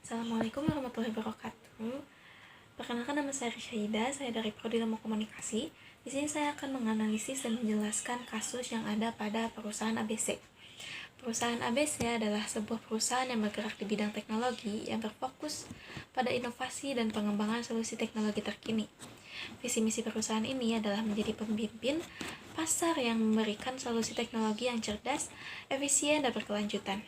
Assalamualaikum warahmatullahi wabarakatuh. Perkenalkan, nama saya Risyaida, saya dari Prodi Ilmu Komunikasi. Di sini saya akan menganalisis dan menjelaskan kasus yang ada pada perusahaan ABC. Perusahaan ABC adalah sebuah perusahaan yang bergerak di bidang teknologi yang berfokus pada inovasi dan pengembangan solusi teknologi terkini. Visi misi perusahaan ini adalah menjadi pemimpin pasar yang memberikan solusi teknologi yang cerdas, efisien, dan berkelanjutan.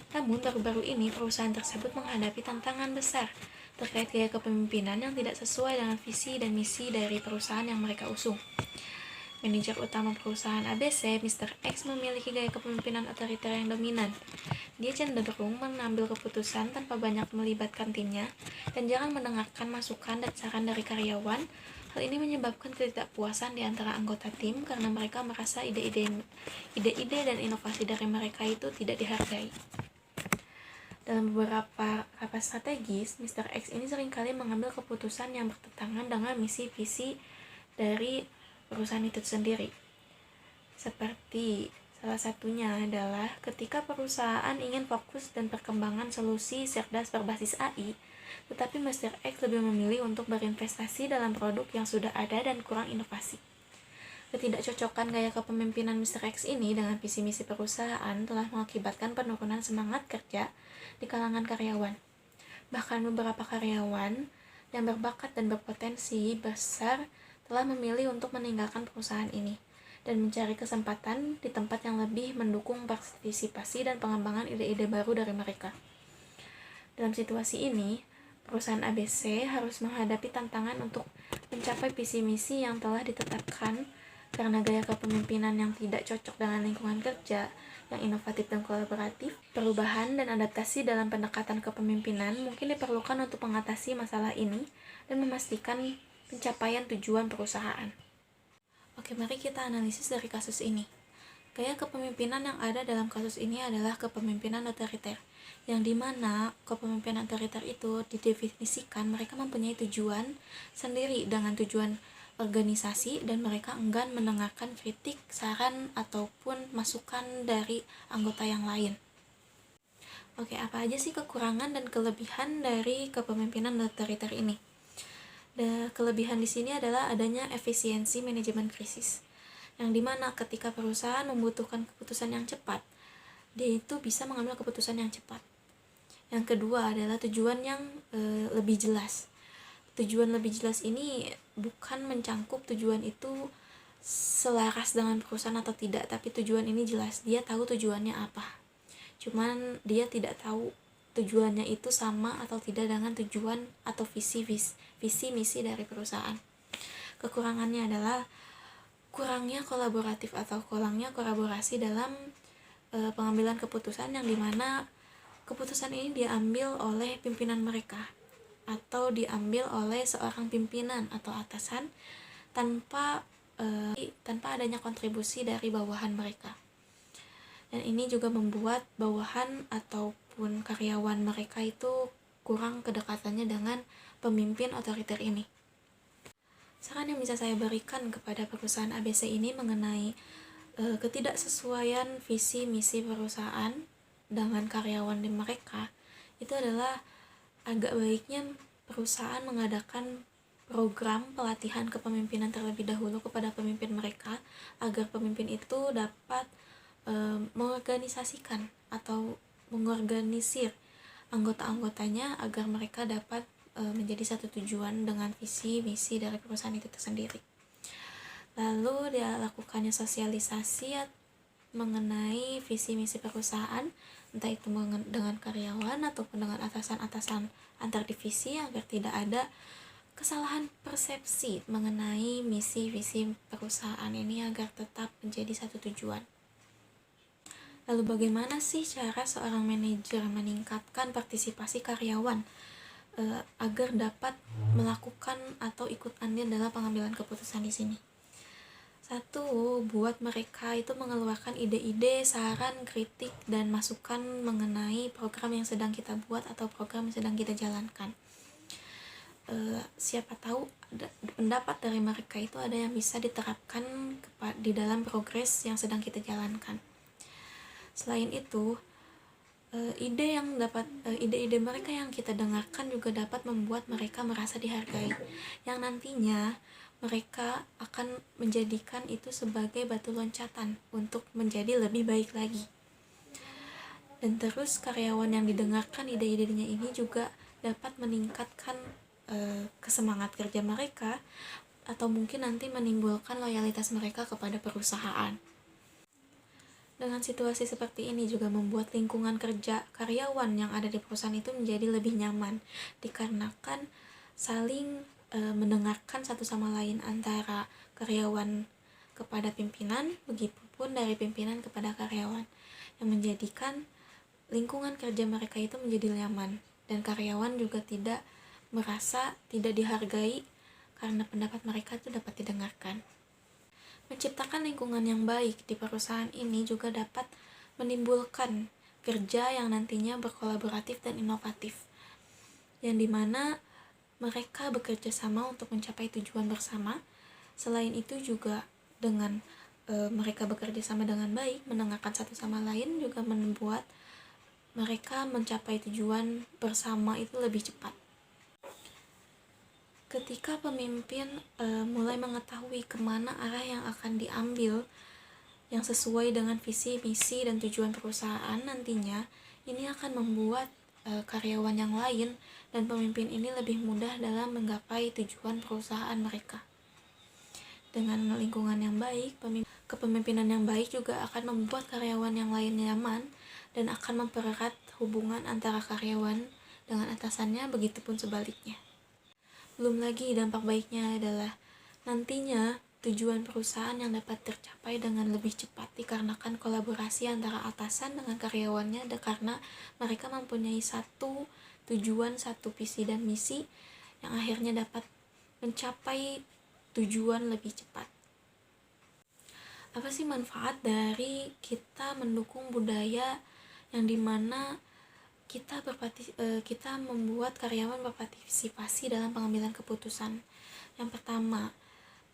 Namun, baru-baru ini perusahaan tersebut menghadapi tantangan besar terkait gaya kepemimpinan yang tidak sesuai dengan visi dan misi dari perusahaan yang mereka usung. Manajer utama perusahaan ABC, Mr. X, memiliki gaya kepemimpinan otoriter yang dominan. Dia cenderung mengambil keputusan tanpa banyak melibatkan timnya dan jarang mendengarkan masukan dan saran dari karyawan. Hal ini menyebabkan ketidakpuasan di antara anggota tim karena mereka merasa ide-ide dan inovasi dari mereka itu tidak dihargai. Dalam beberapa rapat strategis, Mr. X ini seringkali mengambil keputusan yang bertentangan dengan misi-visi dari perusahaan itu sendiri. Seperti salah satunya adalah ketika perusahaan ingin fokus dan perkembangan solusi cerdas berbasis AI, tetapi Mr. X lebih memilih untuk berinvestasi dalam produk yang sudah ada dan kurang inovasi. Ketidakcocokan gaya kepemimpinan Mr. X ini dengan visi misi perusahaan telah mengakibatkan penurunan semangat kerja di kalangan karyawan. Bahkan beberapa karyawan yang berbakat dan berpotensi besar telah memilih untuk meninggalkan perusahaan ini dan mencari kesempatan di tempat yang lebih mendukung partisipasi dan pengembangan ide-ide baru dari mereka. Dalam situasi ini, perusahaan ABC harus menghadapi tantangan untuk mencapai visi misi yang telah ditetapkan karena gaya kepemimpinan yang tidak cocok dengan lingkungan kerja yang inovatif dan kolaboratif. Perubahan dan adaptasi dalam pendekatan kepemimpinan mungkin diperlukan untuk mengatasi masalah ini dan memastikan pencapaian tujuan perusahaan. Oke, mari kita analisis dari kasus ini. Gaya kepemimpinan yang ada dalam kasus ini adalah kepemimpinan otoriter, yang dimana kepemimpinan otoriter itu didefinisikan mereka mempunyai tujuan sendiri dengan tujuan organisasi dan mereka enggan mendengarkan kritik, saran, ataupun masukan dari anggota yang lain. Oke, apa aja sih kekurangan dan kelebihan dari kepemimpinan otoriter ini? Kelebihan di sini adalah adanya efisiensi manajemen krisis, yang dimana ketika perusahaan membutuhkan keputusan yang cepat, dia itu bisa mengambil keputusan yang cepat. Yang kedua adalah tujuan yang lebih jelas. Tujuan lebih jelas ini bukan mencangkup tujuan itu selaras dengan perusahaan atau tidak, tapi tujuan ini jelas, dia tahu tujuannya apa. Cuman dia tidak tahu tujuannya itu sama atau tidak dengan tujuan atau visi misi dari perusahaan. Kekurangannya adalah kurangnya kolaboratif atau kurangnya kolaborasi dalam pengambilan keputusan, yang dimana keputusan ini diambil oleh pimpinan mereka atau diambil oleh seorang pimpinan atau atasan tanpa adanya kontribusi dari bawahan mereka. Dan ini juga membuat bawahan ataupun karyawan mereka itu kurang kedekatannya dengan pemimpin otoriter ini. Saran yang bisa saya berikan kepada perusahaan ABC ini mengenai ketidaksesuaian visi misi perusahaan dengan karyawan di mereka itu adalah agak baiknya perusahaan mengadakan program pelatihan kepemimpinan terlebih dahulu kepada pemimpin mereka agar pemimpin itu dapat mengorganisasikan atau mengorganisir anggota-anggotanya agar mereka dapat menjadi satu tujuan dengan visi misi dari perusahaan itu tersendiri. Lalu dia lakukannya sosialisasi mengenai visi misi perusahaan, entah itu dengan karyawan ataupun dengan atasan-atasan antar divisi, agar tidak ada kesalahan persepsi mengenai misi visi perusahaan ini agar tetap menjadi satu tujuan. Lalu bagaimana sih cara seorang manajer meningkatkan partisipasi karyawan agar dapat melakukan atau ikut andil dalam pengambilan keputusan di sini? Satu, buat mereka itu mengeluarkan ide-ide, saran, kritik, dan masukan mengenai program yang sedang kita buat atau program yang sedang kita jalankan. Siapa tahu pendapat dari mereka itu ada yang bisa diterapkan di dalam progres yang sedang kita jalankan. Selain itu, ide-ide mereka yang kita dengarkan juga dapat membuat mereka merasa dihargai, yang nantinya mereka akan menjadikan itu sebagai batu loncatan untuk menjadi lebih baik lagi. Dan terus karyawan yang didengarkan ide-idenya ini juga dapat meningkatkan kesemangat kerja mereka, atau mungkin nanti menimbulkan loyalitas mereka kepada perusahaan. Dengan situasi seperti ini juga membuat lingkungan kerja karyawan yang ada di perusahaan itu menjadi lebih nyaman, dikarenakan saling mendengarkan satu sama lain antara karyawan kepada pimpinan, begitupun dari pimpinan kepada karyawan, yang menjadikan lingkungan kerja mereka itu menjadi nyaman, dan karyawan juga tidak merasa tidak dihargai karena pendapat mereka itu dapat didengarkan. Menciptakan lingkungan yang baik di perusahaan ini juga dapat menimbulkan kerja yang nantinya berkolaboratif dan inovatif, yang dimana mereka bekerja sama untuk mencapai tujuan bersama. Selain itu juga dengan mereka bekerja sama dengan baik, mendengarkan satu sama lain, juga membuat mereka mencapai tujuan bersama itu lebih cepat. Ketika pemimpin mulai mengetahui kemana arah yang akan diambil yang sesuai dengan visi, misi, dan tujuan perusahaan nantinya, ini akan membuat karyawan yang lain dan pemimpin ini lebih mudah dalam menggapai tujuan perusahaan mereka. Dengan lingkungan yang baik, kepemimpinan yang baik juga akan membuat karyawan yang lain nyaman dan akan mempererat hubungan antara karyawan dengan atasannya, begitupun sebaliknya. Belum lagi dampak baiknya adalah nantinya tujuan perusahaan yang dapat tercapai dengan lebih cepat dikarenakan kolaborasi antara atasan dengan karyawannya, karena mereka mempunyai satu tujuan, satu visi dan misi yang akhirnya dapat mencapai tujuan lebih cepat. Apa sih manfaat dari kita mendukung budaya yang dimana kita membuat karyawan berpartisipasi dalam pengambilan keputusan? Yang pertama,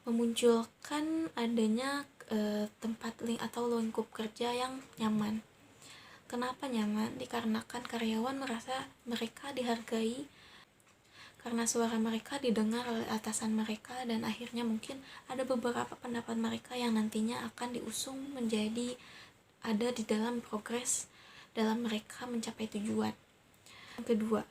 memunculkan adanya tempat atau lingkup kerja yang nyaman. Kenapa nyaman? Dikarenakan karyawan merasa mereka dihargai karena suara mereka didengar oleh atasan mereka, dan akhirnya mungkin ada beberapa pendapat mereka yang nantinya akan diusung menjadi ada di dalam progres dalam mereka mencapai tujuan. Yang kedua,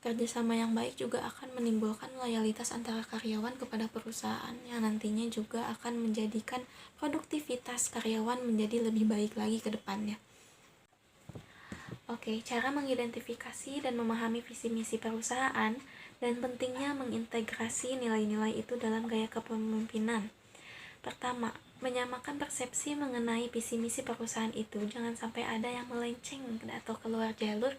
kerjasama yang baik juga akan menimbulkan loyalitas antara karyawan kepada perusahaan, yang nantinya juga akan menjadikan produktivitas karyawan menjadi lebih baik lagi ke depannya. Oke, cara mengidentifikasi dan memahami visi misi perusahaan dan pentingnya mengintegrasi nilai-nilai itu dalam gaya kepemimpinan. Pertama, menyamakan persepsi mengenai visi misi perusahaan itu. Jangan sampai ada yang melenceng atau keluar jalur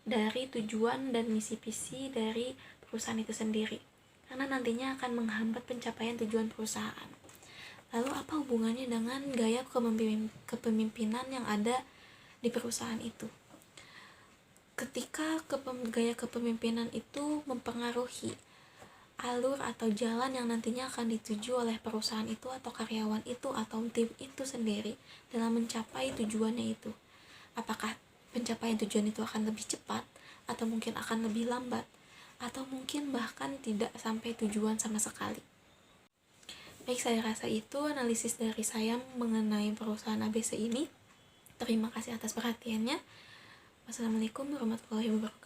dari tujuan dan misi visi dari perusahaan itu sendiri, karena nantinya akan menghambat pencapaian tujuan perusahaan. Lalu apa hubungannya dengan gaya kepemimpinan yang ada di perusahaan itu? Ketika gaya kepemimpinan itu mempengaruhi alur atau jalan yang nantinya akan dituju oleh perusahaan itu atau karyawan itu atau tim itu sendiri dalam mencapai tujuannya itu, apakah pencapaian tujuan itu akan lebih cepat, atau mungkin akan lebih lambat, atau mungkin bahkan tidak sampai tujuan sama sekali. Baik, saya rasa itu analisis dari saya mengenai perusahaan ABC ini. Terima kasih atas perhatiannya. Wassalamualaikum warahmatullahi wabarakatuh.